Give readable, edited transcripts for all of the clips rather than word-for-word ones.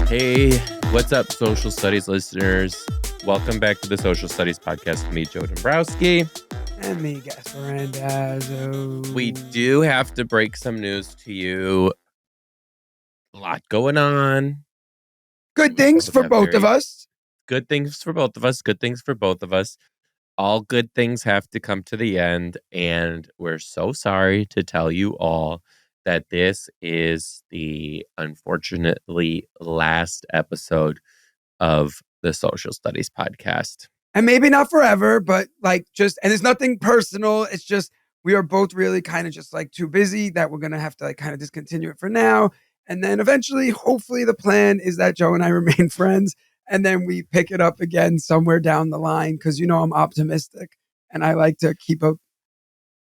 Hey, what's up, social studies listeners? Welcome back to the Social Studies Podcast with me, Joe Dombrowski. And me, Gaspare Randazzo. We do have to break some news to you. A lot going on. Good things for both of us. Good things for both of us. Good things for both of us. All good things have to come to the end. And we're so sorry to tell you all that this is the unfortunately last episode of the Social Studies Podcast. And maybe not forever, but and it's nothing personal. It's just we are both really kind of just too busy that we're going to have to kind of discontinue it for now. And then eventually, hopefully the plan is that Joe and I remain friends. And then we pick it up again somewhere down the line because, I'm optimistic and I like to keep a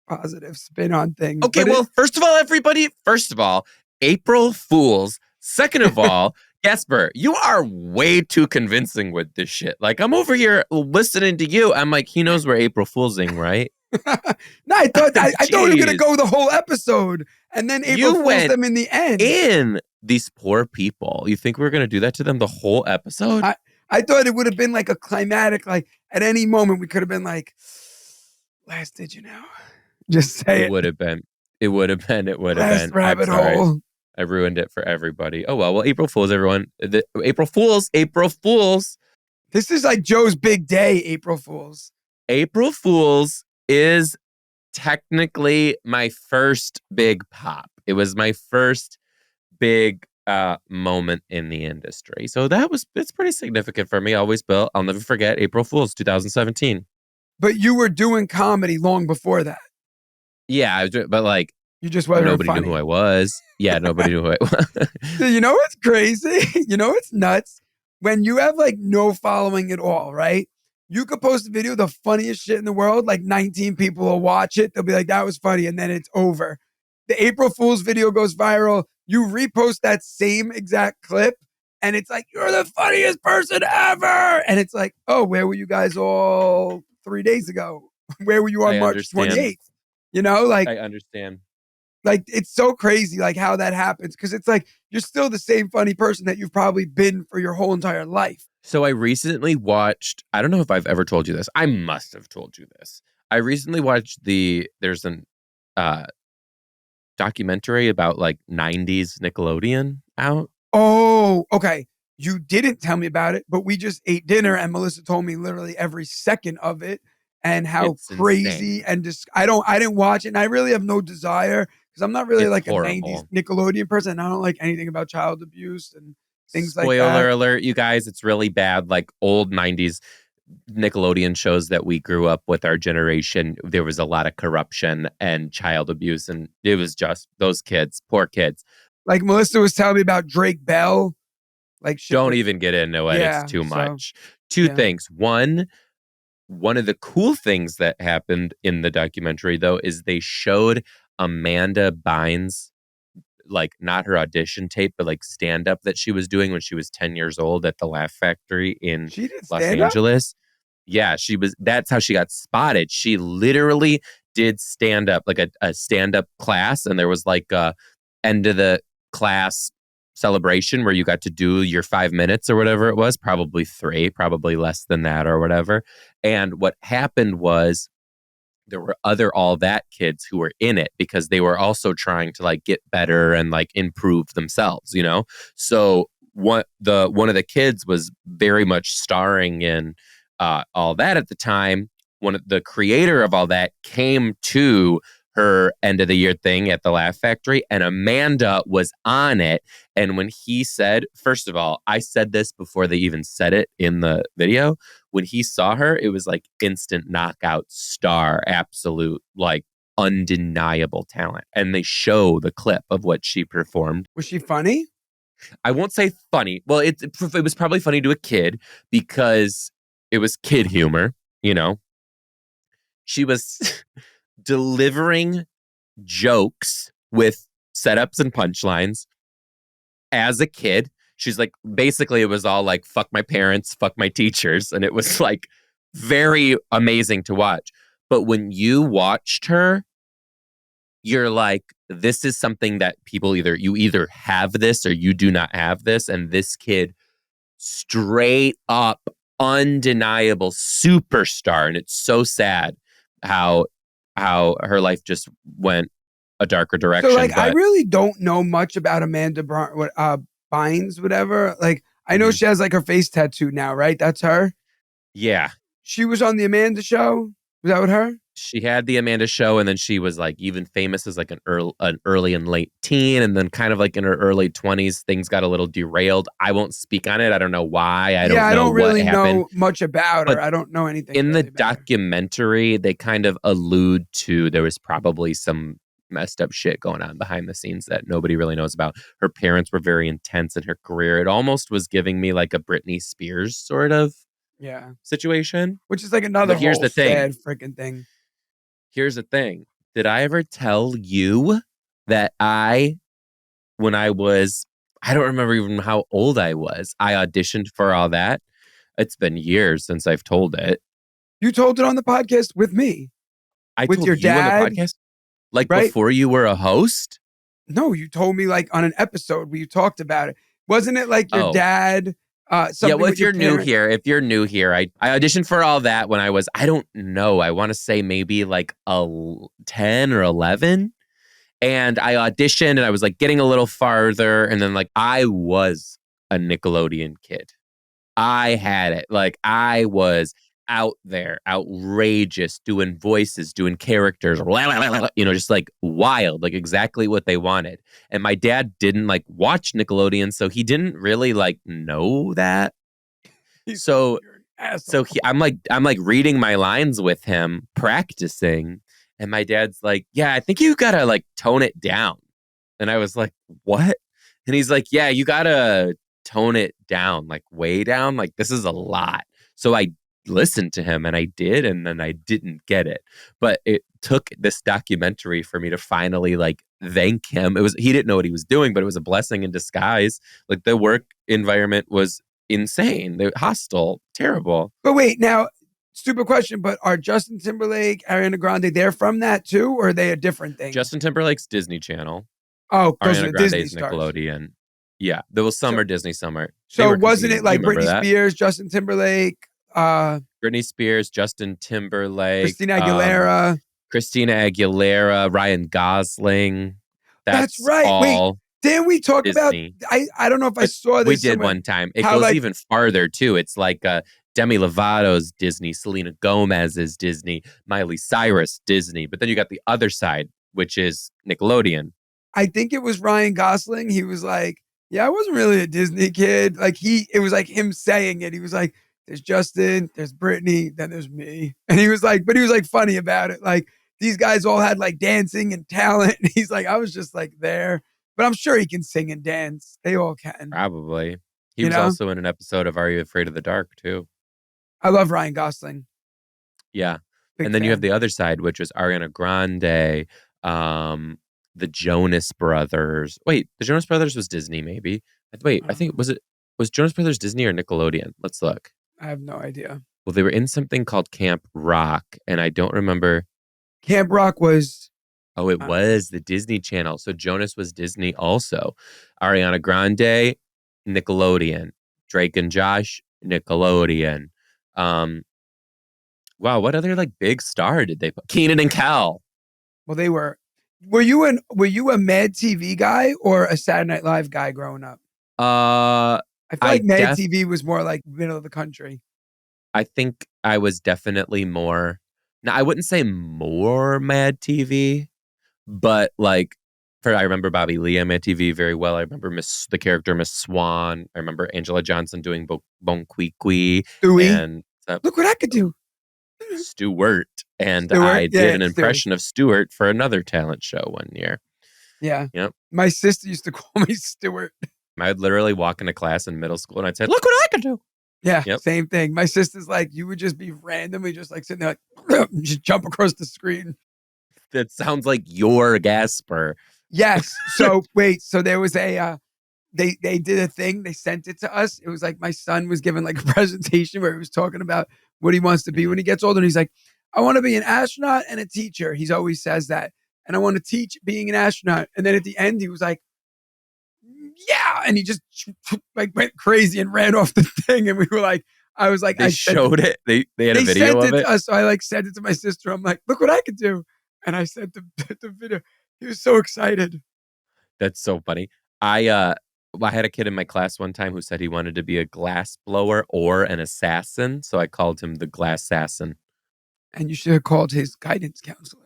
positive spin on things. Okay, first of all, April Fools. Second of all, Gaspare, you are way too convincing with this shit. I'm over here listening to you. I'm like, he knows we're April Foolsing, right? No, I thought we were going to go the whole episode and then April Fools them in the end. These poor people. You think we're going to do that to them the whole episode? I thought it would have been a climatic, at any moment we could have been last did you know? Just say it. It would have been. Last rabbit hole. I ruined it for everybody. Oh, well, April Fools, everyone. April Fools. This is Joe's big day, April Fools. April Fools is technically my first big pop. It was my first big moment in the industry. So it's pretty significant for me. I'll never forget April Fools 2017. But you were doing comedy long before that. Yeah, I was doing, but you just wasn't nobody funny. knew who I was. Yeah, nobody knew who I was. You know what's crazy? You know what's nuts? When you have no following at all, right? You could post a video, the funniest shit in the world, 19 people will watch it. They'll be like, that was funny. And then it's over. The April Fool's video goes viral. You repost that same exact clip. And it's you're the funniest person ever. And it's oh, where were you guys all 3 days ago? Where were you on March 28th? I understand. It's so crazy, how that happens. Because it's you're still the same funny person that you've probably been for your whole entire life. So I recently watched, I don't know if I've ever told you this. I must have told you this. I recently watched there's an documentary about 90s Nickelodeon out. Oh, okay. You didn't tell me about it, but we just ate dinner and Melissa told me literally every second of it and how It's crazy insane. and just I didn't watch it and I really have no desire because I'm not really It's a horrible. 90s Nickelodeon person and I don't like anything about child abuse and things Spoiler like that. Spoiler alert, you guys, it's really bad. Old 90s Nickelodeon shows that we grew up with, our generation, there was a lot of corruption and child abuse, and it was just those kids, poor kids. Melissa was telling me about Drake Bell. Don't even get into it. Yeah, it's too much. Two things. One of the cool things that happened in the documentary, though, is they showed Amanda Bynes, not her audition tape, but stand-up that she was doing when she was 10 years old at the Laugh Factory in Los Angeles. Yeah, that's how she got spotted. She literally did stand-up, a stand-up class, and there was a end of the class celebration where you got to do your 5 minutes or whatever it was, probably 3, probably less than that or whatever. And what happened was there were other All That kids who were in it because they were also trying to get better and improve themselves, So one of the kids was very much starring in All That at the time. The creator of All That came to her end of the year thing at the Laugh Factory, and Amanda was on it. And when he said, first of all, I said this before they even said it in the video. When he saw her, it was instant knockout star, absolute, undeniable talent. And they show the clip of what she performed. Was she funny? I won't say funny. Well, it was probably funny to a kid because it was kid humor, She was delivering jokes with setups and punchlines as a kid. She's basically it was all fuck my parents, fuck my teachers. And it was very amazing to watch. But when you watched her, you're like, this is something that people you either have this or you do not have this. And this kid, straight up, undeniable superstar. And it's so sad how her life just went a darker So direction. like, I But really don't know much about Amanda Bynes, whatever. Like, I know mhm, she has like her face tattooed now, right? That's her. yeah, She was on the Amanda show. Was that with her? she had the Amanda show, and then she was like even famous as like an early and late teen, and then kind of like in her early 20s, things got a little derailed. I won't speak on it. I don't know why. I Yeah, don't I know don't what really happened. know much about But her. I don't know anything in the really about her. documentary, they kind of allude to there was probably some messed up shit going on behind the scenes that nobody really knows about. Her parents were very intense in her career. It almost was giving me like a Britney Spears sort of Yeah, situation. which is like another But here's whole the thing. sad freaking thing. Here's the thing. Did I ever tell you that when I don't remember even how old I was, I auditioned for all that? It's been years since I've told it. You told it on the podcast with me, I with told your you on the dad, podcast, like right? before you were a host. No, you told me like on an episode where you talked about it. Wasn't it like your Oh, dad, yeah. something Well, with your parent? if you're new here, I auditioned for all that when I was, I don't know, I want to say maybe like 10 or 11. And I auditioned and I was like getting a little farther. And then like I was a Nickelodeon kid. I had it. Like I was out there, outrageous, doing voices, doing characters, just like wild, like exactly what they wanted. And my dad didn't like watch Nickelodeon, so he didn't really like know that. He's like, So you're an asshole. I'm like reading my lines with him, practicing, and my dad's like, "Yeah, I think you gotta like tone it down." And I was like, "What?" And he's like, "Yeah, you gotta tone it down, like way down. Like this is a lot." So I listened to him and I did, and then I didn't get it. But it took this documentary for me to finally like thank him. He didn't know what he was doing, but it was a blessing in disguise. Like the work environment was insane. They're hostile, terrible. But wait, now, stupid question, but are Justin Timberlake, Ariana Grande, they're from that too, or are they a different thing? Justin Timberlake's Disney Channel. Oh, those are Ariana the Disney Grande's stars. Nickelodeon. Yeah, there was So, summer Disney summer. They so were wasn't competing. it You like remember Britney that? Spears, Justin Timberlake, Britney Spears, Justin Timberlake, Christina Aguilera? Christina Aguilera, Ryan Gosling. That's That's right. Wait, all didn't we talk about? Disney. I don't know if I But saw we this did somewhere. one time. It How goes like even farther too. It's like Demi Lovato's Disney, Selena Gomez's Disney, Miley Cyrus Disney. But then you got the other side, which is Nickelodeon. I think it was Ryan Gosling. He was like, "Yeah, I wasn't really a Disney kid." Like it was like him saying it. He was like, "There's Justin, there's Britney, then there's me," and he was like, but he was like funny about it. Like these guys all had like dancing and talent. And he's like, I was just like there, but I'm sure he can sing and dance. They all can, Probably. He you was know. also in an episode of Are You Afraid of the Dark too. I love Ryan Gosling. Yeah. Big And then you have fan. the other side, which is Ariana Grande, the Jonas Brothers. Wait, the Jonas Brothers was Disney, maybe. Wait, I I don't think know. was Jonas Brothers Disney or Nickelodeon? Let's look. I have no idea. Well, they were in something called Camp Rock, and I don't remember. Camp Rock was. Oh, it Uh, was the Disney Channel. So Jonas was Disney also. Ariana Grande, Nickelodeon. Drake and Josh, Nickelodeon. Um, wow, what other like big star did they put? Keenan and Kel. well, they were. Were you a Mad TV guy or a Saturday Night Live guy growing up? Uh, I feel I like Mad def TV was more like middle of the country. I think I was definitely more. Now I wouldn't say more Mad TV, but like I remember Bobby Lee on Mad TV very well. I remember the character Miss Swan. I remember Angela Johnson doing Bon Qui Stewie, and look what I could do. Stewart, and Stewart, I did yeah, an Stewie, impression of Stewart for another talent show one year. yeah. Yep. My sister used to call me Stewart. I would literally walk into class in middle school and I'd say, "Look what I can do." Yeah, Yep. same thing. My sister's like, you would just be randomly just like sitting there, like, just jump across the screen. That sounds like your Gasper. Yes. So wait, so there was they did a thing. They sent it to us. It was like my son was given like a presentation where he was talking about what he wants to be when he gets older. And he's like, I want to be an astronaut and a teacher. He's always says that. and I want to teach being an astronaut. And then at the end, he was like, yeah. And he just like went crazy and ran off the thing. And we were like, I was like, They showed it. They had a they video sent of it to it. us. So I like sent it to my sister. I'm like, look what I could do. And I sent the video. He was so excited. That's so funny. I had a kid in my class one time who said he wanted to be a glass blower or an assassin, so I called him the glass assassin. And you should have called his guidance counselor.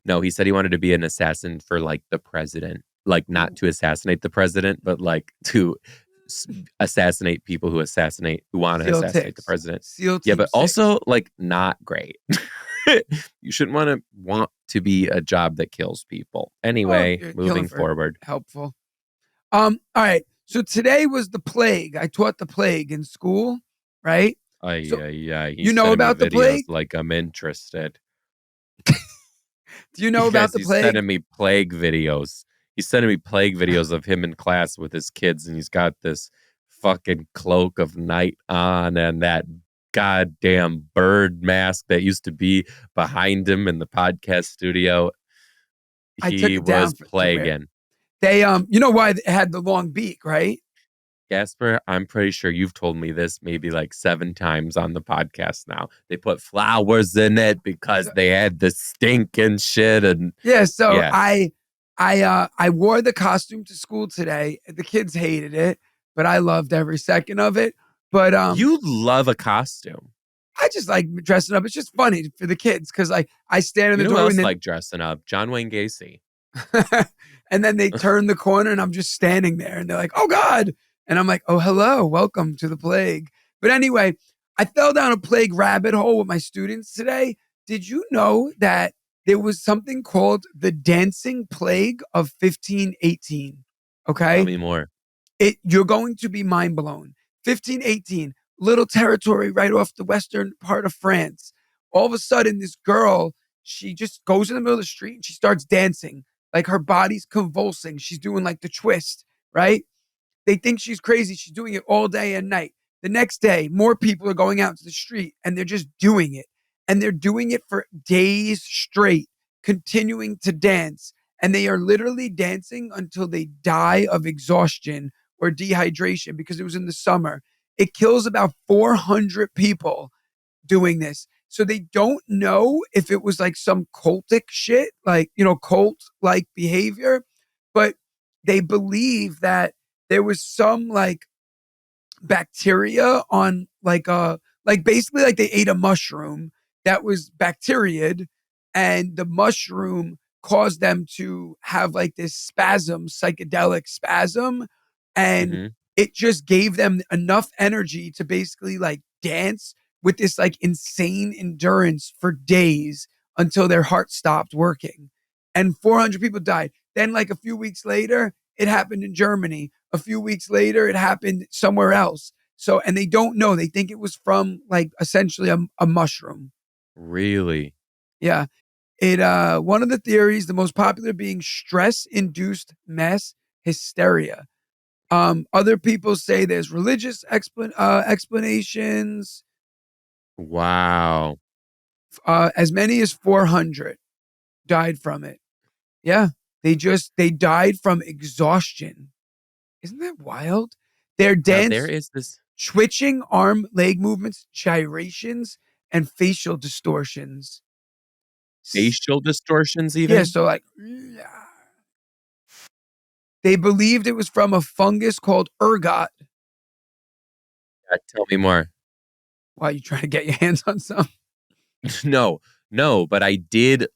No, he said he wanted to be an assassin for like the president, like not to assassinate the president, but like to assassinate people who want to Seal assassinate the ticks. president. SEAL Yeah, Team but 6. also like not great. You shouldn't want to be a job that kills people. Well, Anyway, you're killing moving for forward. helpful. All right. So today was the plague. I taught the plague in school, right? Ay, So ay, ay. you He's know sending me about the videos plague? like I'm interested. Do you know about Yes, the he's plague? sending me plague videos. He's sending me plague videos of him in class with his kids, and he's got this fucking cloak of night on and that goddamn bird mask that used to be behind him in the podcast studio. I took He it down was to wear. plaguing. They you know why it had the long beak, right? Gaspar, I'm pretty sure you've told me this maybe like 7 times on the podcast now. They put flowers in it because So, they had the stinking shit. And yeah, so yes, I wore the costume to school today. The kids hated it, but I loved every second of it. But you love a costume. I just like dressing up. It's just funny for the kids because like I stand in You the know who doorway else and like dressing up? John Wayne Gacy. and then they turn the corner and I'm just standing there and they're like, oh God. And I'm like, oh, hello, welcome to the plague. But anyway, I fell down a plague rabbit hole with my students today. Did you know that there was something called the dancing plague of 1518? Tell Okay. me more. You're going to be mind blown. 1518, little territory right off the western part of France. All of a sudden, this girl, she just goes in the middle of the street and she starts dancing. Like her body's convulsing. She's doing like the twist, right? They think she's crazy. She's doing it all day and night. The next day, more people are going out to the street and they're just doing it. And they're doing it for days straight, continuing to dance. And they are literally dancing until they die of exhaustion or dehydration because it was in the summer. It kills about 400 people doing this. So they don't know if it was like some cultic shit, like, cult like behavior, but they believe that there was some like bacteria on like basically like they ate a mushroom that was bacteriaed and the mushroom caused them to have like this psychedelic spasm, and Hmm. it just gave them enough energy to basically like dance with this like insane endurance for days until their heart stopped working. And 400 people died. Then like a few weeks later, it happened in Germany. A few weeks later, it happened somewhere else. So, and they don't know. They think it was from like essentially a mushroom. Really? Yeah. It one of the theories, the most popular being stress-induced mass hysteria. Other people say there's religious explanations. Wow. As many as 400 died from it. Yeah. They died from exhaustion. Isn't that wild? Their Now there dance, is this twitching arm, leg movements, gyrations, and facial distortions. facial distortions Yeah, even. so like they believed it was from a fungus called ergot. Tell me more. While you trying to get your hands on some? No, no, but I do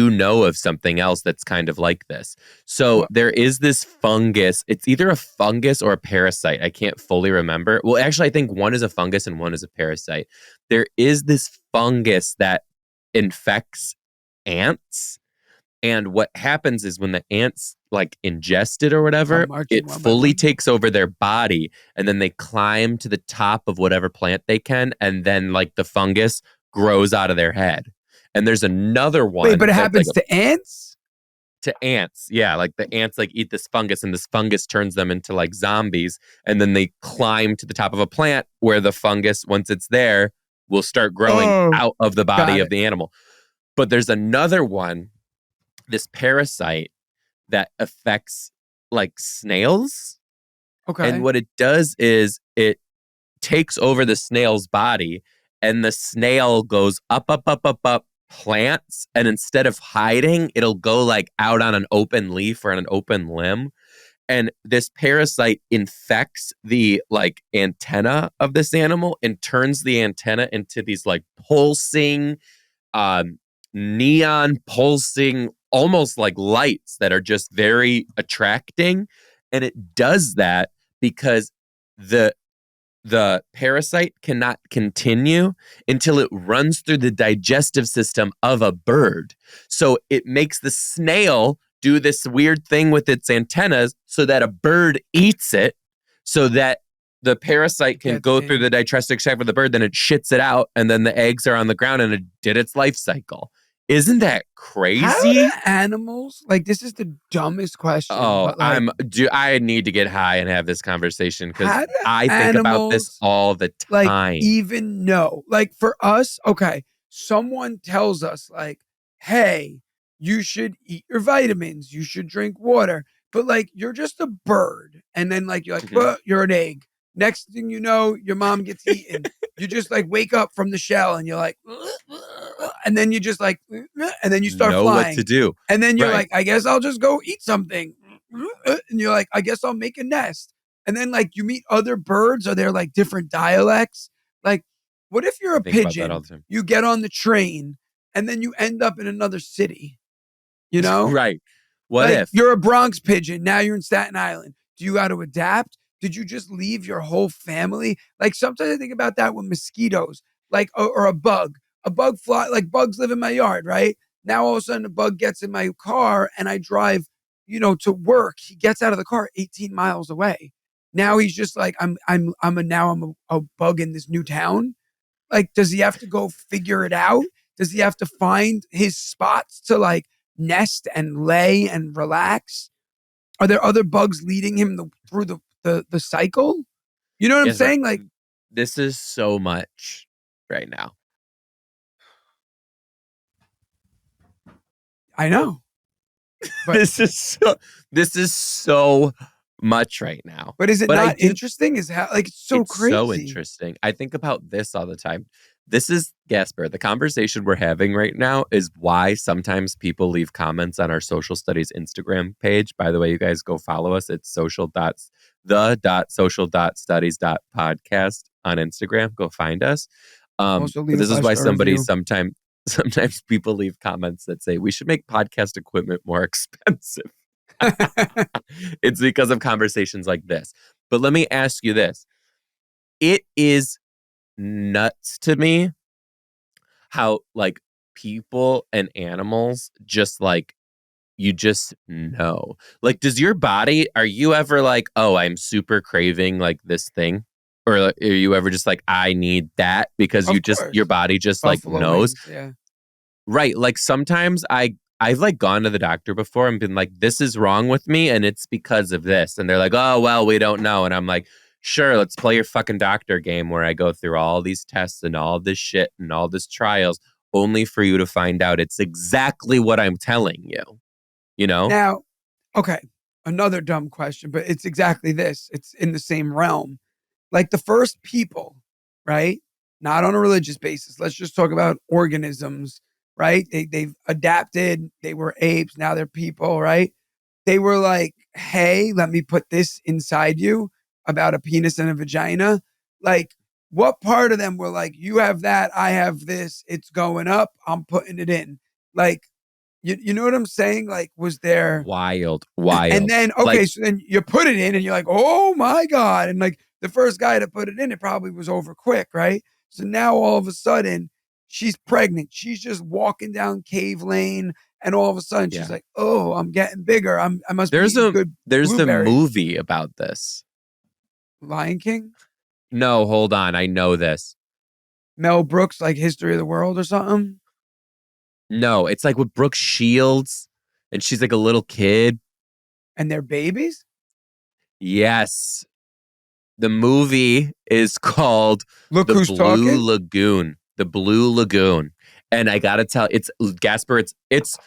know of something else that's kind of like this. So What? there is this fungus. It's either a fungus or a parasite. I can't fully remember. Well, actually, I think one is a fungus and one is a parasite. There is this fungus that infects ants. And what happens is when the ants like ingest it or Come whatever, marching it one by fully one. takes over their body. And then they climb to the top of whatever plant they can. And then like the fungus grows out of their head. And there's another Wait, but one it that's like happens to ants? to ants. Yeah, like the ants like eat this fungus and this fungus turns them into like zombies. And then they climb to the top of a plant where the fungus, once it's there, will start growing Oh, out of the body got of it. the animal. But there's another one this parasite that affects like snails. And Okay. what it does is it takes over the snail's body, and the snail goes up, up, up, up, up plants. And instead of hiding, it'll go like out on an open leaf or on an open limb. And this parasite infects the like antenna of this animal and turns the antenna into these like pulsing, um, neon pulsing, almost like lights that are just very attracting. And it does that because the the parasite cannot continue until it runs through the digestive system of a bird. So it makes the snail do this weird thing with its antennas so that a bird eats it, so that the parasite can Gets go through in. the digestive tract of the bird, then it shits it out, and then the eggs are on the ground and it did its life cycle. Isn't that How do crazy? animals like this is the dumbest question, Oh, but like I need to get high and have this conversation because how do I think about this animals all the like time. even know? Like for us, okay, someone tells us like, "Hey, you should eat your vitamins, you should drink water." But like you're just a bird and then like you're like, Mhm. "Well, you're an egg." Next thing you know, your mom gets eaten. You just like wake up from the shell and you're like and then you just like and then you start Know what to flying. do. And then you're Right. like, "I guess I'll just go eat something." And you're like, "I guess I'll make a nest." And then like you meet other birds, are there like different dialects? Like, what if you're I a think about that all pigeon? the time. You get on the train and then you end up in another city, you know? Right. What Like if? you're a Bronx pigeon, now you're in Staten Island. Do you got to adapt? Did you just leave your whole family? Like sometimes I think about that with mosquitoes, like or a bug. A bug fly like bugs live in my yard, right? Now all of a sudden a bug gets in my car and I drive, to work. He gets out of the car 18 miles away. Now he's just like I'm a bug in this new town. Like, does he have to go figure it out? Does he have to find his spots to like nest and lay and relax? Are there other bugs leading him through the cycle? You know what I'm Yes, sir. saying? Like, This is so much right now. I know, but This is so this is so much right now. but is it But I not do interesting? Is how like it's so It's so crazy. interesting. I think about this all the time. This is Gasper. The conversation we're having right now is why sometimes people leave comments on our social studies Instagram page. By the way, you guys go follow us. It's the.social.studies.podcast on Instagram. Go find us. Also, But leave a this is why 5-star somebody review. sometimes people leave comments that say we should make podcast equipment more expensive. It's because of conversations like this. But let me ask you this. It is nuts to me how like people and animals just like you just know. Like, does your body, are you ever like, oh, I'm super craving like this thing? Or like, are you ever just like, I need that because Of your course, body just like buffalo knows? wings. Yeah. Right. Like sometimes I've like gone to the doctor before and been like, this is wrong with me and it's because of this. And they're like, oh well, we don't know. And I'm like, sure, let's play your fucking doctor game where I go through all these tests and all this shit and all this trials only for you to find out it's exactly what I'm telling you. You know? Now, okay, another dumb question, but it's exactly this. It's in the same realm. Like the first people, right? Not on a religious basis. Let's just talk about organisms, right? They've adapted. They were apes. Now they're people, right? They were like, hey, let me put this inside you about a penis and a vagina. Like, what part of them were like, you have that, I have this, it's going up, I'm putting it in? Like, you know what I'm saying? Like, was there Wild, and wild. then, Like, okay, so then you put it in and you're like, oh my God. And like the first guy to put it in, it probably was over quick, right? So now all of a sudden she's pregnant. She's just walking down Cave Lane. And all of a sudden she's yeah. like, oh, I'm getting bigger. I must be eating good There's a blueberries. movie about this. Lion King? No, hold on. I know this. Mel Brooks, like History of the World or something? No, it's like with Brooke Shields and she's like a little kid. And they're babies? Yes. The movie is called Look The who's Blue talking. Lagoon. The Blue Lagoon. And I gotta tell, it's Gasper, it's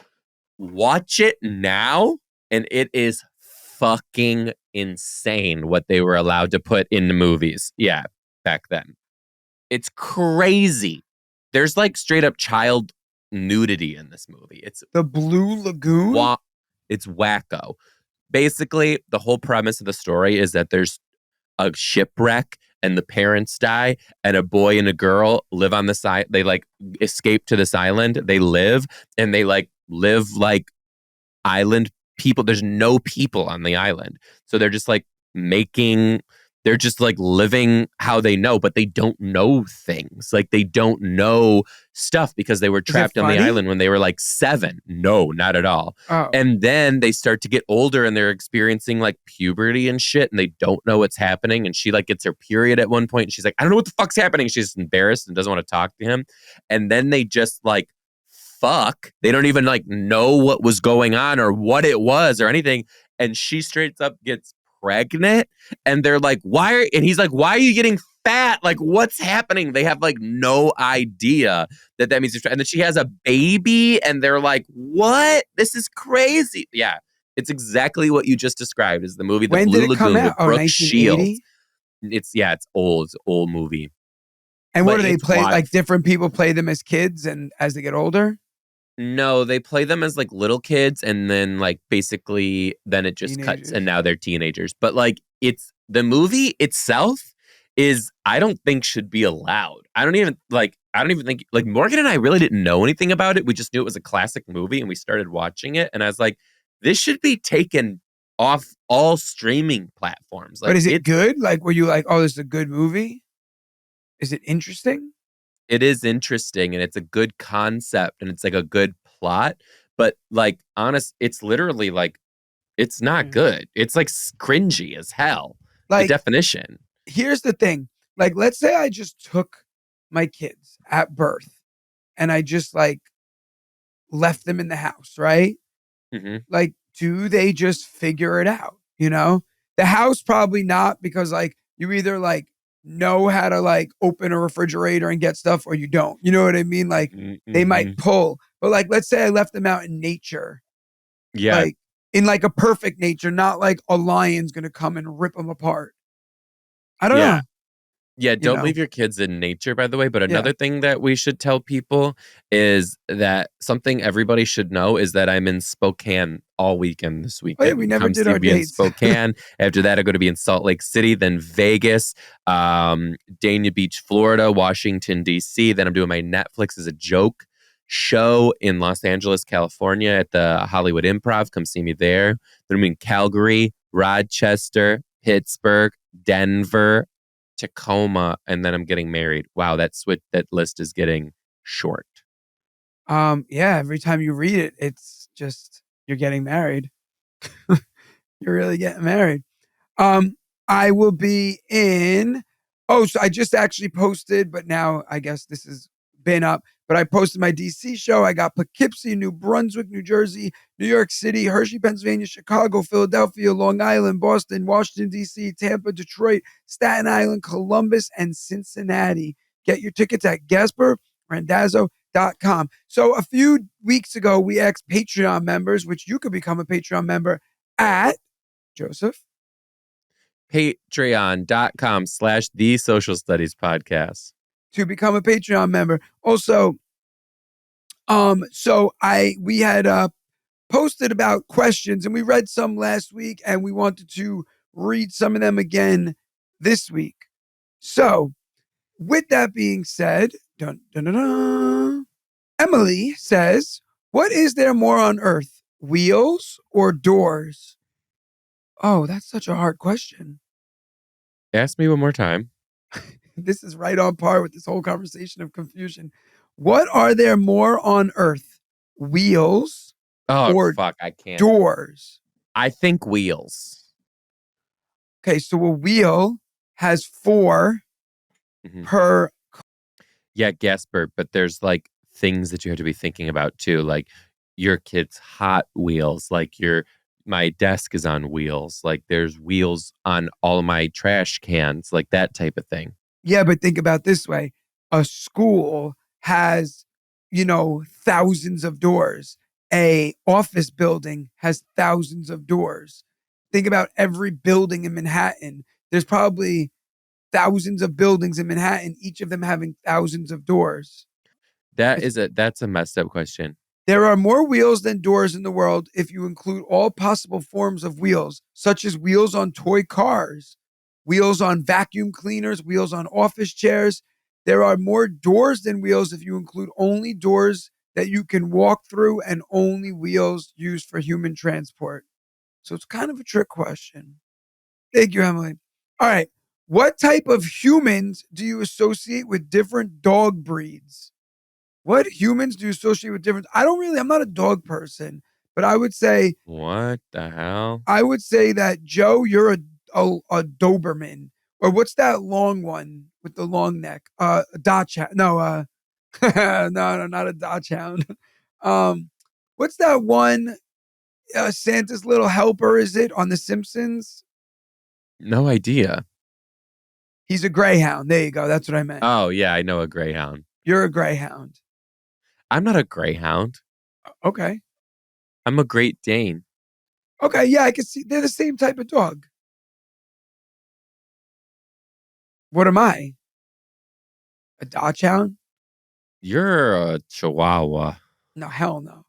watch it now, and it is fucking insane what they were allowed to put in the movies. Yeah, back then. It's crazy. There's like straight up child nudity in this movie. The Blue Lagoon? It's wacko. Basically, the whole premise of the story is that there's a shipwreck and the parents die and a boy and a girl live on the side. They like escape to this island. They live and they like live like island people. There's no people on the island. So they're just like making, they're just like living how they know, but they don't know things. Like they don't know stuff because they were trapped on the island when they were like 7. No, not at all. Oh. And then they start to get older and they're experiencing like puberty and shit and they don't know what's happening. And she like gets her period at one point and she's like, I don't know what the fuck's happening. She's embarrassed and doesn't want to talk to him. And then they just like fuck. They don't even like know what was going on or what it was or anything. And she straight up gets pregnant and they're like, and he's like, why are you getting fat? Like, what's happening? They have like no idea that means, and then she has a baby and they're like, what? This is crazy. Yeah. It's exactly what you just described is the movie, The Blue Lagoon with Brooke Shields. It's old. It's an old movie. And what do they play? Like different people play them as kids and as they get older? No, they play them as like little kids and then like basically then it just cuts and now they're teenagers. But like it's the movie itself is I don't think should be allowed. I don't even think like Morgan and I really didn't know anything about it. We just knew it was a classic movie and we started watching it and I was like, this should be taken off all streaming platforms. Like, but is it good? Like were you like, oh, this is a good movie? Is it interesting? It is interesting and it's a good concept and it's like a good plot, but like it's literally like it's not good. It's like cringy as hell. Like, the definition. Here's the thing. Like let's say I just took my kids at birth and I just like left them in the house, right? Mm-hmm. Like do they just figure it out? You know? The house probably not because like you either like know how to like open a refrigerator and get stuff or you don't. You know what I mean? Like they might pull. But like let's say I left them out in nature. Yeah. Like in like a perfect nature, not like a lion's gonna come and rip them apart. I don't know. Yeah, don't leave your kids in nature, by the way. But another thing that we should tell people is that something everybody should know is that I'm in Spokane all weekend this weekend. Oh, yeah, we never did our dates. In Spokane. After that, I'm going to be in Salt Lake City, then Vegas, Dania Beach, Florida, Washington, D.C. Then I'm doing my Netflix as a joke show in Los Angeles, California at the Hollywood Improv. Come see me there. Then I'm in Calgary, Rochester, Pittsburgh, Denver, Tacoma, and then I'm getting married. Wow, that list is getting short. Yeah, every time you read it, it's just you're getting married. You're really getting married. I will be in. Oh, so I just actually posted, but now I guess this has been up. But I posted my DC show. I got Poughkeepsie, New Brunswick, New Jersey, New York City, Hershey, Pennsylvania, Chicago, Philadelphia, Long Island, Boston, Washington, D.C., Tampa, Detroit, Staten Island, Columbus, and Cincinnati. Get your tickets at GasparRandazzo.com. So a few weeks ago, we asked Patreon members, which you could become a Patreon member at, Joseph? Patreon.com/The Social Studies Podcast. To become a Patreon member. Also, we had posted about questions and we read some last week and we wanted to read some of them again this week. So, with that being said, Emily says, what is there more on earth, wheels or doors? Oh, that's such a hard question. Ask me one more time. This is right on par with this whole conversation of confusion. What are there more on earth? Wheels or I can't. Doors? I think wheels. Okay, so a wheel has 4 per. Yeah, Gaspar, but there's like things that you have to be thinking about too, like your kid's Hot Wheels, like my desk is on wheels, like there's wheels on all of my trash cans, like that type of thing. Yeah, but think about this way. A school has, thousands of doors. a office building has thousands of doors. Think about every building in Manhattan. There's probably thousands of buildings in Manhattan, each of them having thousands of doors. It's, That's a messed up question. there are more wheels than doors in the world if you include all possible forms of wheels, such as wheels on toy cars, wheels on vacuum cleaners, wheels on office chairs. There are more doors than wheels if you include only doors that you can walk through and only wheels used for human transport. So it's kind of a trick question. Thank you, Emily. All right. What type of humans do you associate with different dog breeds? What humans do you associate with different? I'm not a dog person, but What the hell? I would say that Joe, you're a Doberman. Or what's that long one with the long neck? A Dachshund. No, no, not a Dachshund. Um, what's that one? Santa's little helper, is it on The Simpsons? No idea. He's a greyhound. There you go. That's what I meant. Oh, yeah, I know a greyhound. You're a greyhound. I'm not a greyhound. Okay. I'm a Great Dane. Okay. Yeah, I can see they're the same type of dog. What am I? A Dachshund? You're a Chihuahua. No, hell no.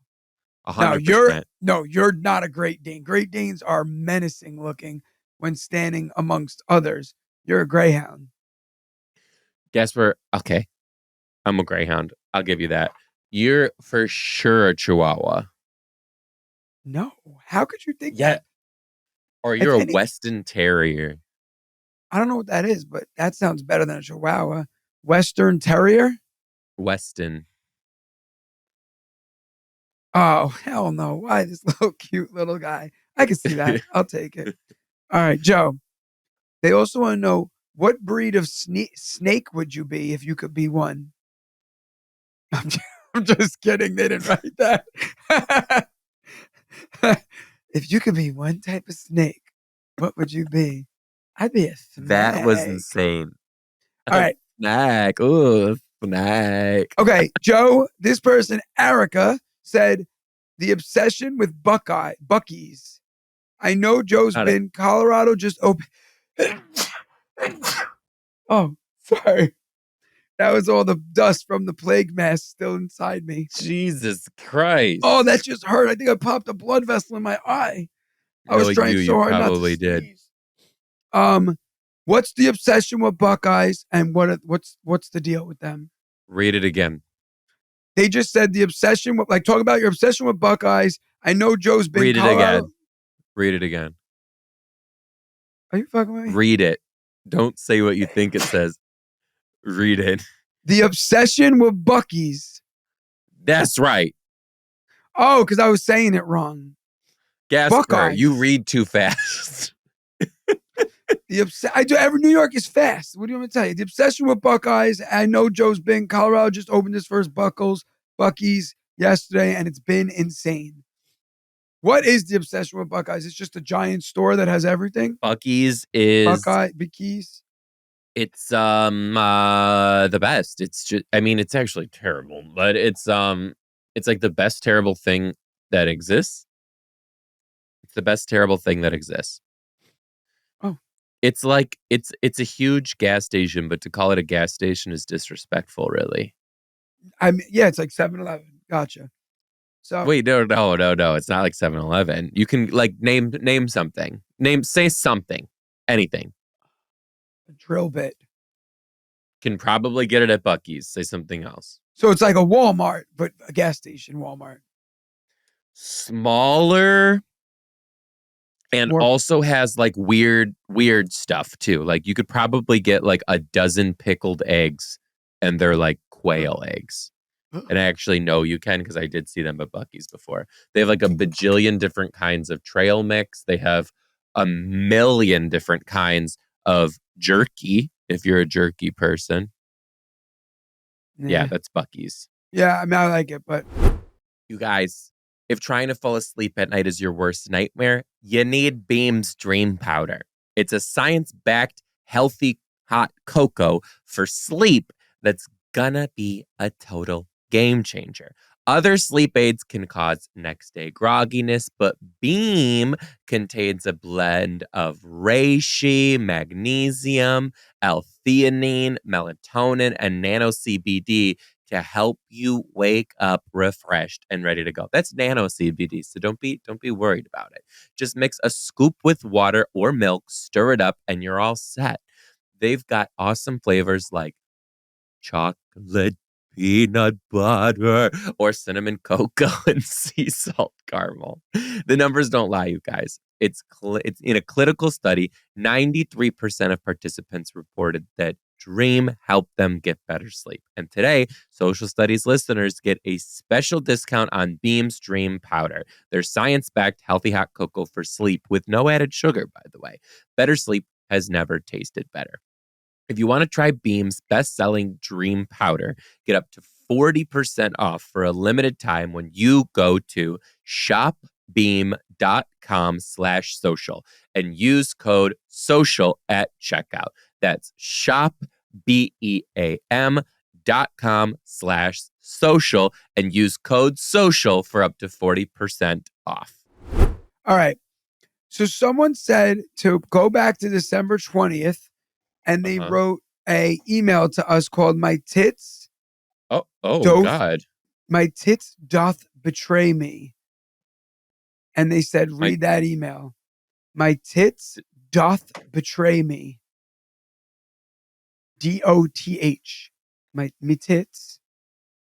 No, 100%. you're not a Great Dane. Great Danes are menacing looking when standing amongst others. You're a greyhound. Gaspar, okay. I'm a greyhound. I'll give you that. You're for sure a Chihuahua. No. How could you think Yeah. that? Or If you're a any, Weston Terrier. I don't know what that is, but that sounds better than a Chihuahua. Western Terrier? Weston. Oh, hell no. Why this little cute little guy? I can see that. I'll take it. All right, Joe. They also want to know what breed of snake would you be if you could be one? I'm just, I'm just kidding. They didn't write that. If you could be one type of snake, what would you be? I'd be a That was snake. insane. All A right. snack. Ooh, snack. Okay, Joe, this person, Erica, said the obsession with Bucky's. I know Joe's Got it. been Colorado just open. Oh, sorry. That was all the dust from the plague mask still inside me. Jesus Christ. Oh, that just hurt. I think I popped a blood vessel in my eye. I was Knowing trying you, you so hard not to probably did. sneeze. What's the obsession with Buckeyes and what's the deal with them? Read it again. They just said the obsession with talk about your obsession with Buckeyes. I know Joe's been Read it Colorado. again. Read it again. Are you fucking with me? Read it. Don't say what you think it says. Read it. The obsession with Bucky's. That's right. Oh, because I was saying it wrong. Gaspar, Buckeyes. you read too fast. New York is fast. What do you want me to tell you? The obsession with Buckeyes. I know Joe's been Colorado just opened his first Bucky's yesterday, and it's been insane. What is the obsession with Buckeyes? It's just a giant store that has everything. Bucky's is Bucky's. It's the best. It's just it's actually terrible, but it's like the best terrible thing that exists. It's the best terrible thing that exists. Oh. It's like it's a huge gas station, but to call it a gas station is disrespectful, really. Yeah, it's like 7-Eleven. Gotcha. So wait, no. It's not like 7-Eleven. You can name something. Say something. Anything. a drill bit. Can probably get it at Bucky's. Say something else. So it's like a Walmart, but a gas station Walmart. Smaller and More also has like weird stuff too. Like you could probably get like a dozen pickled eggs and they're like quail eggs. And I actually know you can because I did see them at Bucky's before. They have like a bajillion different kinds of trail mix. They have a million different kinds of jerky if you're a jerky person. Yeah, that's Bucky's. Yeah, I like it, but You guys, if trying to fall asleep at night is your worst nightmare, you need Beam's Dream Powder. It's a science-backed, healthy, hot cocoa for sleep that's gonna be a total game changer. Other sleep aids can cause next day grogginess, but Beam contains a blend of reishi, magnesium, L-theanine, melatonin, and nano CBD to help you wake up refreshed and ready to go. That's nano CBD, so don't be worried about it. Just mix a scoop with water or milk, stir it up, and you're all set. They've got awesome flavors like chocolate, peanut butter, or cinnamon cocoa and sea salt caramel. The numbers don't lie, you guys. It's in a clinical study, 93% of participants reported that Dream helped them get better sleep. And today, Social Studies listeners get a special discount on Beam's Dream Powder. Their science-backed healthy hot cocoa for sleep with no added sugar, by the way. Better sleep has never tasted better. If you want to try Beam's best-selling Dream Powder, get up to 40% off for a limited time when you go to shopbeam.com/social and use code SOCIAL at checkout. That's shopbeam.com/social and use code SOCIAL for up to 40% off. All right. So someone said to go back to December 20th, and they wrote a email to us called My Tits God. My Tits Doth Betray Me. And they said, read that email. My tits doth betray me. DOTH. My tits.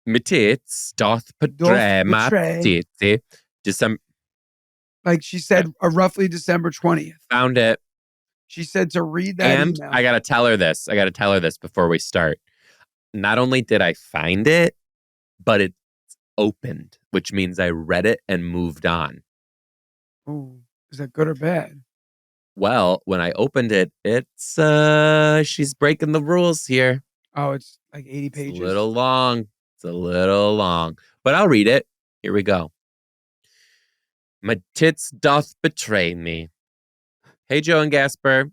My tits doth betray my tits. December. Like she said, roughly December 20th. Found it. She said to read that and email. I got to tell her this. Before we start. Not only did I find it, but it's opened, which means I read it and moved on. Oh, is that good or bad? Well, when I opened it, it's she's breaking the rules here. Oh, it's like 80 pages. It's a little long. But I'll read it. Here we go. My tits doth betray me. Hey, Joe and Gaspare.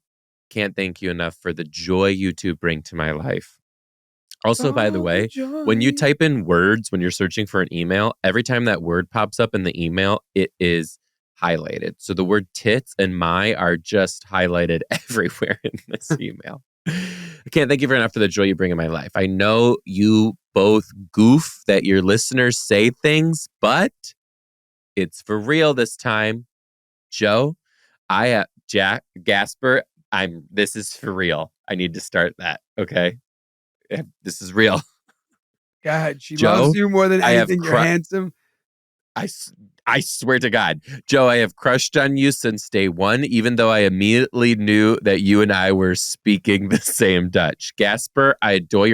Can't thank you enough for the joy you two bring to my life. Also, by the way, when you type in words, when you're searching for an email, every time that word pops up in the email, it is highlighted. So the word tits and my are just highlighted everywhere in this email. I can't thank you for enough for the joy you bring in my life. I know you both goof that your listeners say things, but it's for real this time. Joe, Gaspare, this is for real. I need to start that, okay? This is real. God, she Joe, loves you more than anything. You're handsome. I swear to God, Joe, I have crushed on you since day one, even though I immediately knew that you and I were speaking the same Dutch. Gaspare, I adore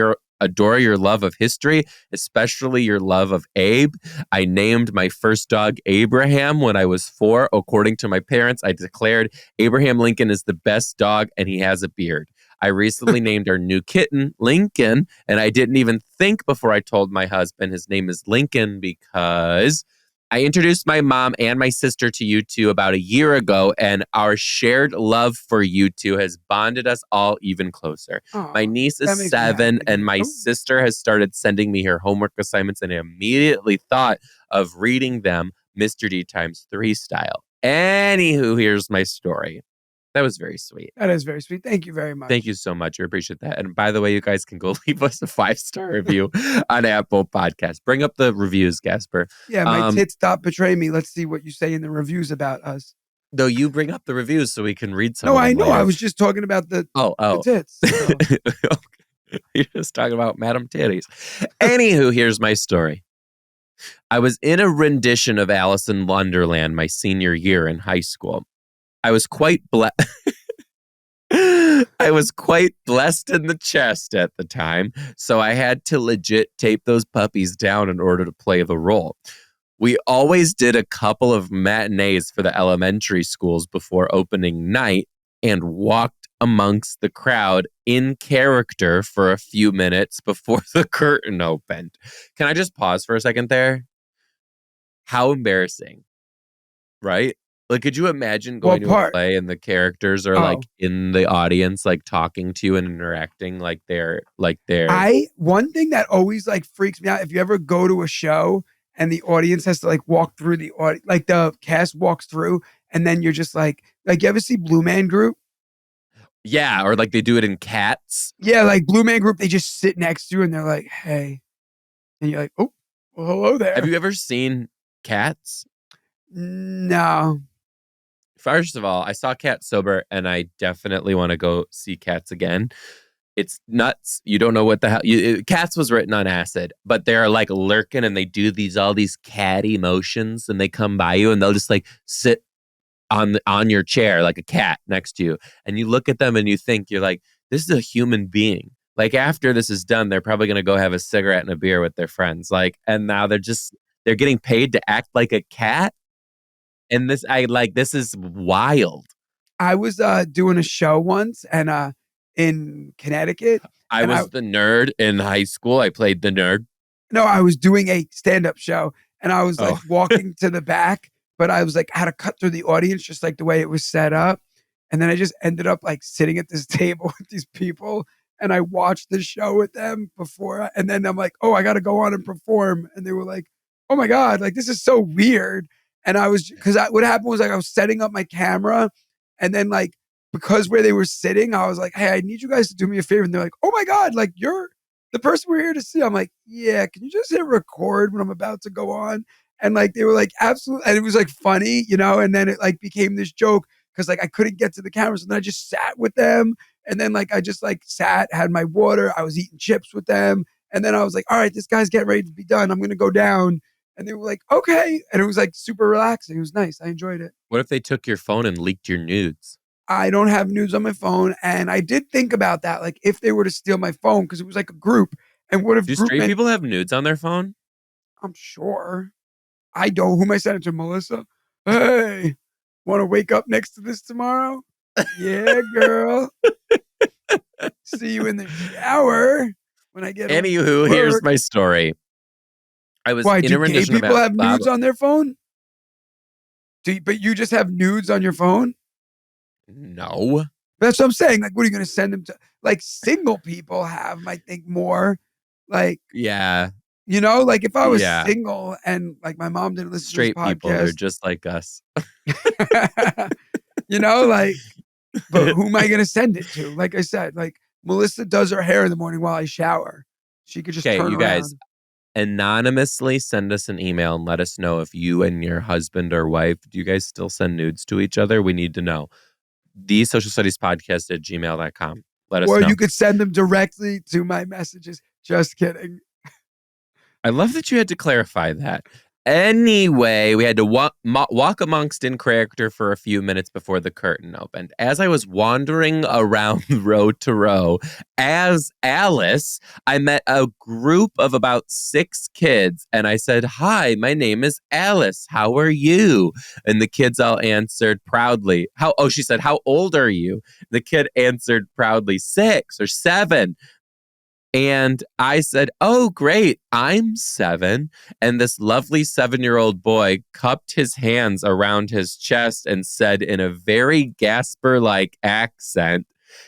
your love of history, especially your love of Abe. I named my first dog Abraham when I was 4. According to my parents, I declared Abraham Lincoln is the best dog and he has a beard. I recently named our new kitten Lincoln, and I didn't even think before I told my husband his name is Lincoln because I introduced my mom and my sister to you two about a year ago, and our shared love for you two has bonded us all even closer. Aww, my niece is 7, and my sister has started sending me her homework assignments, and I immediately thought of reading them Mr. D ×3 style. Anywho, here's my story. That was very sweet. That is very sweet. Thank you very much. Thank you so much. I appreciate that. And by the way, you guys can go leave us a 5-star review on Apple Podcasts. Bring up the reviews, Gaspare. Yeah, my tits stop betray me. Let's see what you say in the reviews about us. No, you bring up the reviews so we can read some. No, I know. I was just talking about the tits. So. You're just talking about Madam Titties. Anywho, here's my story. I was in a rendition of Alice in Wonderland my senior year in high school. I was quite blessed in the chest at the time, so I had to legit tape those puppies down in order to play the role. We always did a couple of matinees for the elementary schools before opening night and walked amongst the crowd in character for a few minutes before the curtain opened. Can I just pause for a second there? How embarrassing, right? Like, could you imagine going to a play and the characters are like in the audience, like talking to you and interacting one thing that always like freaks me out, if you ever go to a show and the audience has to like walk through like the cast walks through, and then you're just like you ever see Blue Man Group? Yeah, or like they do it in Cats. Yeah, like Blue Man Group, they just sit next to you and they're like, "Hey," and you're like, "Oh, well, hello Have there." you ever seen Cats? No, First of all, I saw Cats sober, and I definitely want to go see Cats again. It's nuts. You don't know what the hell. Cats was written on acid, but they're like lurking, and they do all these catty motions, and they come by you, and they'll just like sit on your chair like a cat next to you, and you look at them, and you think you're like, this is a human being. Like after this is done, they're probably gonna go have a cigarette and a beer with their friends. Like, and now they're getting paid to act like a cat, and this is wild. I was doing a show once and in Connecticut, I and was the nerd in high school. I played the nerd. no, I was doing a stand-up show and I was like Oh, walking to the back, but I was like had to cut through the audience just like the way it was set up. And then I just ended up like sitting at this table with these people and I watched the show with them before. And then I'm like, oh, I got to go on and perform. And they were like, oh my God, like this is so weird. And I was, because what happened was like I was setting up my camera and then like, because where they were sitting, I was like, hey, I need you guys to do me a favor. And they're like, oh my God, like you're the person we're here to see. I'm like, yeah, can you just hit record when I'm about to go on? And like, they were like, absolutely. And it was like funny, you know, and then it like became this joke because like I couldn't get to the cameras and I just sat with them. And then like I just like sat, had my water, I was eating chips with them. And then I was like, all right, this guy's getting ready to be done. I'm gonna go down. And they were like, okay. And it was like super relaxing. It was nice. I enjoyed it. what if they took your phone and leaked your nudes? I don't have nudes on my phone. And I did think about that. Like if they were to steal my phone, because it was like a group. And what if Do group straight meant people have nudes on their phone? I'm sure. I don't. Who am I sending to? Melissa? Hey, want to wake up next to this tomorrow? Yeah, girl. See you in the shower when I get home from Anywho, here's work. my story. I was Why in a do gay rendition people about have Bob. nudes on their phone? But you just have nudes on your phone? No. That's what I'm saying. Like, what are you going to send them to? Like, single people have, I think, more. Like, Yeah. you know, like if I was Yeah. single and like my mom didn't listen to this Straight people, they're podcast, just like us. you know, like, but who am I going to send it to? Like I said, like Melissa does her hair in the morning while I shower. She could just Okay, turn you guys, around. anonymously send us an email and let us know if you and your husband or wife, do you guys still send nudes to each other? We need to know. The social studies podcast at gmail.com. Let us Or know. you could send them directly to my messages. Just kidding. I love that you had to clarify that. Anyway, we had to walk amongst in character for a few minutes before the curtain opened. As I was wandering around row to row as Alice, I met a group of about 6 kids and I said, "Hi, my name is Alice. How are you?" And the kids all answered proudly, she said, "How old are you?" The kid answered proudly, 6 or 7. And I said, "Oh, great, I'm 7." And this lovely 7-year-old boy cupped his hands around his chest and said in a very Gasper like accent,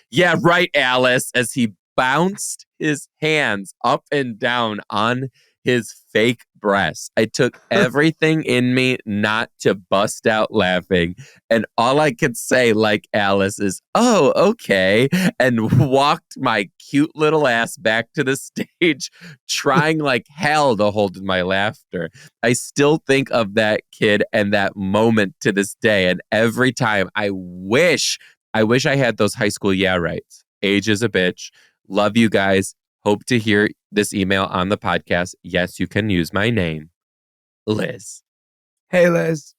"Yeah, right, Alice," as he bounced his hands up and down on his fake breast. I took everything in me not to bust out laughing. And all I could say, like Alice, is, "Oh, okay," and walked my cute little ass back to the stage, trying like hell to hold my laughter. I still think of that kid and that moment to this day. And every time I wish I had those high school yeah rights. Age is a bitch. Love you guys. Hope to hear this email on the podcast. Yes, you can use my name, Liz. Hey, Liz. Liz,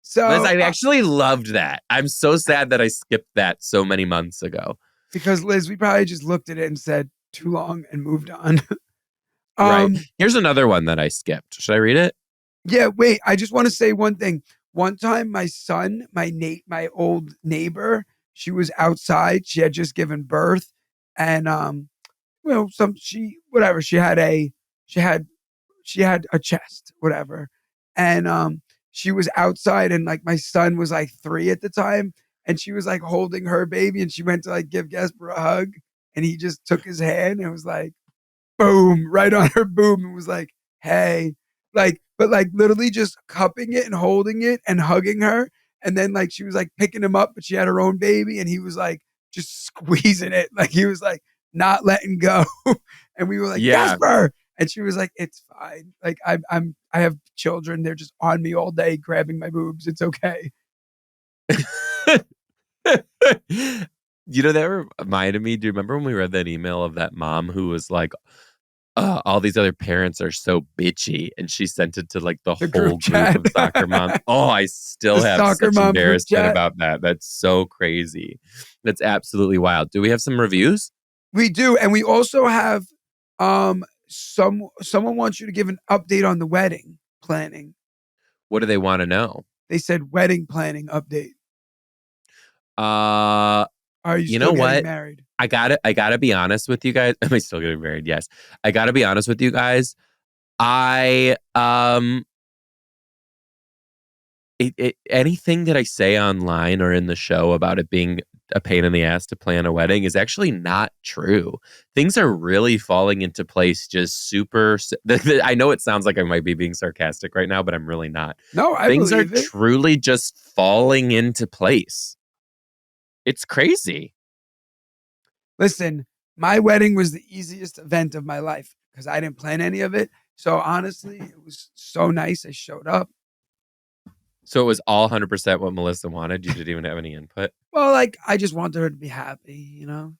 So, I actually loved that. I'm so sad that I skipped that so many months ago. because Liz, we probably just looked at it and said too long and moved on. Right. um, Here's another one that I skipped. Should I read it? yeah, wait, I just want to say one thing. One time, my son, my old neighbor, she was outside. She had just given birth, and well, whatever. She had she had a chest, whatever, and she was outside, and like my son was like 3 at the time, and she was like holding her baby, and she went to like give Gasper a hug, and he just took his hand and was like, boom, right on her boob, and was like, hey, like but like literally just cupping it and holding it and hugging her. And then like she was like picking him up, but she had her own baby, and he was like just squeezing it, like he was like not letting go. And we were like, Yeah. Gaspar, and she was like, it's fine. Like I have children. They're just on me all day, grabbing my boobs. It's okay. That reminded me. Do you remember when we read that email of that mom who was like, all these other parents are so bitchy, and she sent it to like the The whole group group chat, of soccer moms. Oh, I still the have soccer such mom group embarrassment chat. about that. That's so crazy. That's absolutely wild. Do we have some reviews? We do, and we also have someone wants you to give an update on the wedding planning. What do they want to know? They said wedding planning update. Uh, Are you you know still getting what? married? I gotta be honest with you guys. Am I still getting married? Yes. I gotta be honest with you guys. I anything that I say online or in the show about it being a pain in the ass to plan a wedding is actually not true. Things are really falling into place just super. I know it sounds like I might be being sarcastic right now, but I'm really not. No, I Things are believe it. truly just falling into place. It's crazy. Listen, my wedding was the easiest event of my life because I didn't plan any of it. So honestly, it was so nice. I showed up. So it was all 100% what Melissa wanted. You didn't even have any input. Well, like I just wanted her to be happy, you know?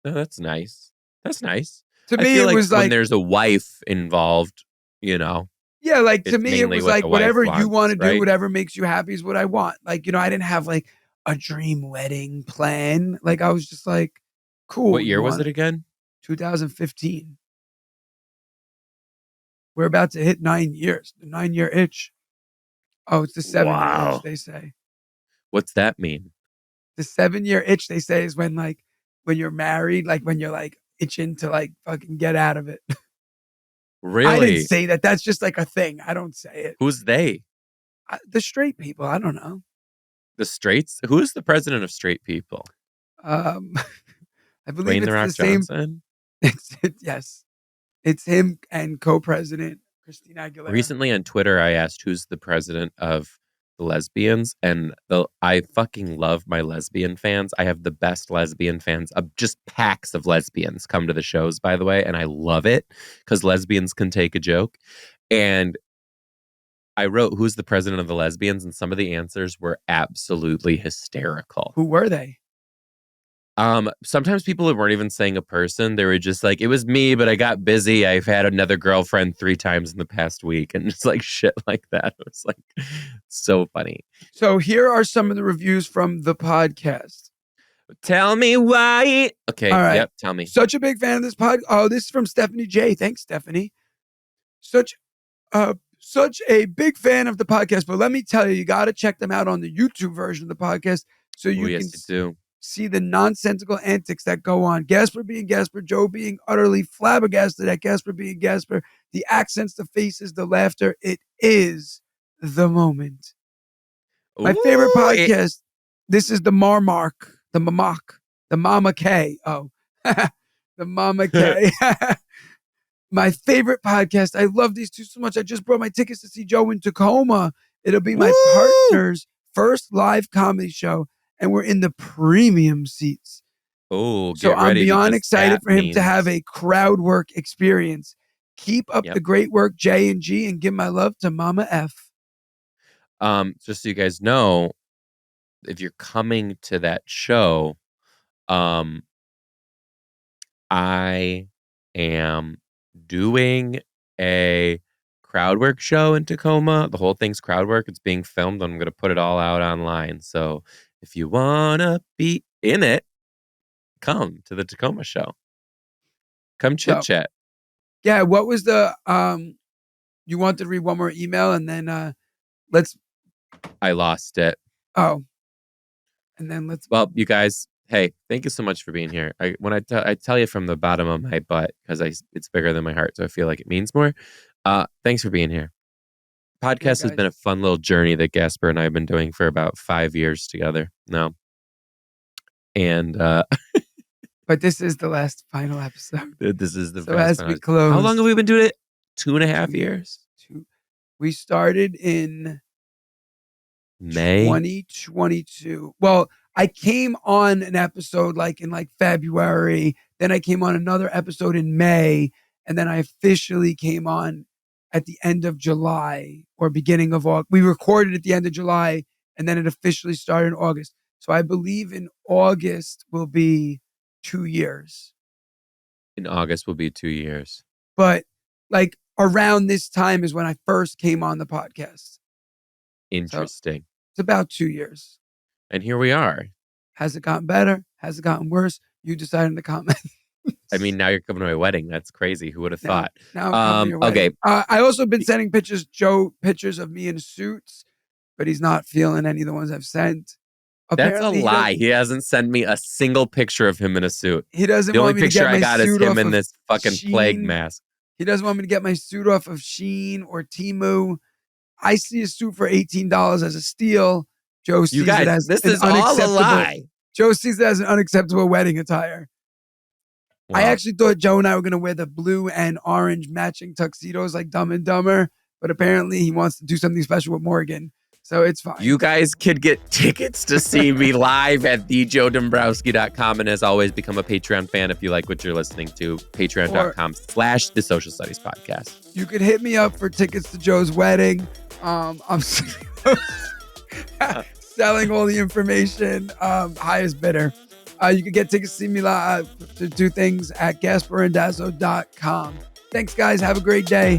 No, that's nice. That's nice. To I me, feel it like was when like, there's a wife involved, you know, yeah, like to it's me, it mainly was what like the wife whatever you want wants, to do, right? whatever makes you happy is what I want. Like, I didn't have like a dream wedding plan. Like, I was just like, cool, What you year was want it it? again? 2015. We're about to hit 9 years, the 9 year itch. Oh, it's the 7 year itch, Wow. they say. What's that mean? The 7 year itch, they say, is when like when you're married, like when you're like itching to like fucking get out of it. I didn't Really? say that. That's just like a thing. I don't say it. Who's they? The straight people, I don't know. The straights? Who is the president of straight people? Um, I believe Dwayne the it's the Rock same. Johnson? Yes, it's him and co-president Christina Aguilera. Recently on Twitter, I asked who's the president of the lesbians, and I fucking love my lesbian fans. I have the best lesbian fans, just packs of lesbians come to the shows, by the way, and I love it because lesbians can take a joke. And I wrote, who's the president of the lesbians? And some of the answers were absolutely hysterical. Who were they? Sometimes people weren't even saying a person. They were just like, it was me, but I got busy. I've had another girlfriend 3 times in the past week, and just like shit like that. It was like so funny. So here are some of the reviews from the podcast. Tell me why. Okay, All right. yep, tell me. Such a big fan of this pod. Oh, this is from Stephanie J. Thanks, Stephanie. Such such a big fan of the podcast, but let me tell you, you got to check them out on the YouTube version of the podcast so Oh, you can yes, you do. see the nonsensical antics that go on. Gaspar being Gaspar, Joe being utterly flabbergasted at Gaspar being Gaspar, the accents, the faces, the laughter. It is the moment. My favorite Ooh, podcast. This is the Marmark, the Mamak, the Mama K. Oh, the Mama K. My favorite podcast. I love these two so much. I just brought my tickets to see Joe in Tacoma. It'll be my woo! partner's first live comedy show, and we're in the premium seats. Oh, So get I'm ready beyond because excited that for him to have means, a crowd work experience. Keep up yep. the great work, J and G, and give my love to Mama F. Just so you guys know, if you're coming to that show, um, I am doing a crowd work show in Tacoma. The whole thing's crowd work. It's being filmed. I'm going to put it all out online. So if you want to be in it, come to the Tacoma show. Come chit So chat. yeah, what was the you wanted to read one more email and then let's I lost it. oh and then let's Well, you guys, hey, thank you so much for being here. I tell you from the bottom of my butt because it's bigger than my heart, so I feel like it means more. Thanks for being here. yeah, Podcast has been guys. a fun little journey that Gaspar and I have been doing for about 5 years together now. And But this is the last final episode. this is the So fast as we final. How long close, have we been doing it? 2.5 two years. two We started in May? 2022. Well, I came on an episode like in like February. Then I came on another episode in May. And then I officially came on at the end of July or beginning of August. We recorded at the end of July and then it officially started in August. So I believe in August will be 2 years. In August will be 2 years. But like around this time is when I first came on the podcast. Interesting. So it's about 2 years. And here we are. Has it gotten better? Has it gotten worse? You decide in the comments. I mean, now you're coming to my wedding. That's crazy. Who would have thought? Now I'm coming to your wedding. Okay. I also been sending pictures of me in suits, but he's not feeling any of the ones I've sent. That's a lie. He hasn't sent me a single picture of him in a suit. He doesn't The want only me to picture get my I got is suit him off in of this fucking plague Shein. mask. He doesn't want me to get my suit off of Shein or Temu. I see a suit for $18 as a steal. Joe sees You guys, it as this an is all a lie. Joe sees it as an unacceptable wedding attire. Wow. I actually thought Joe and I were going to wear the blue and orange matching tuxedos like Dumb and Dumber, but apparently he wants to do something special with Morgan. So it's fine. You guys could get tickets to see me live at thejoedombrowski.com. And as always, become a Patreon fan if you like what you're listening to. Patreon.com/The Social Studies Podcast. You could hit me up for tickets to Joe's wedding. I'm selling all the information. Highest bidder. You could get tickets to see me live to do things at GaspareRandazzo.com. Thanks, guys. Have a great day.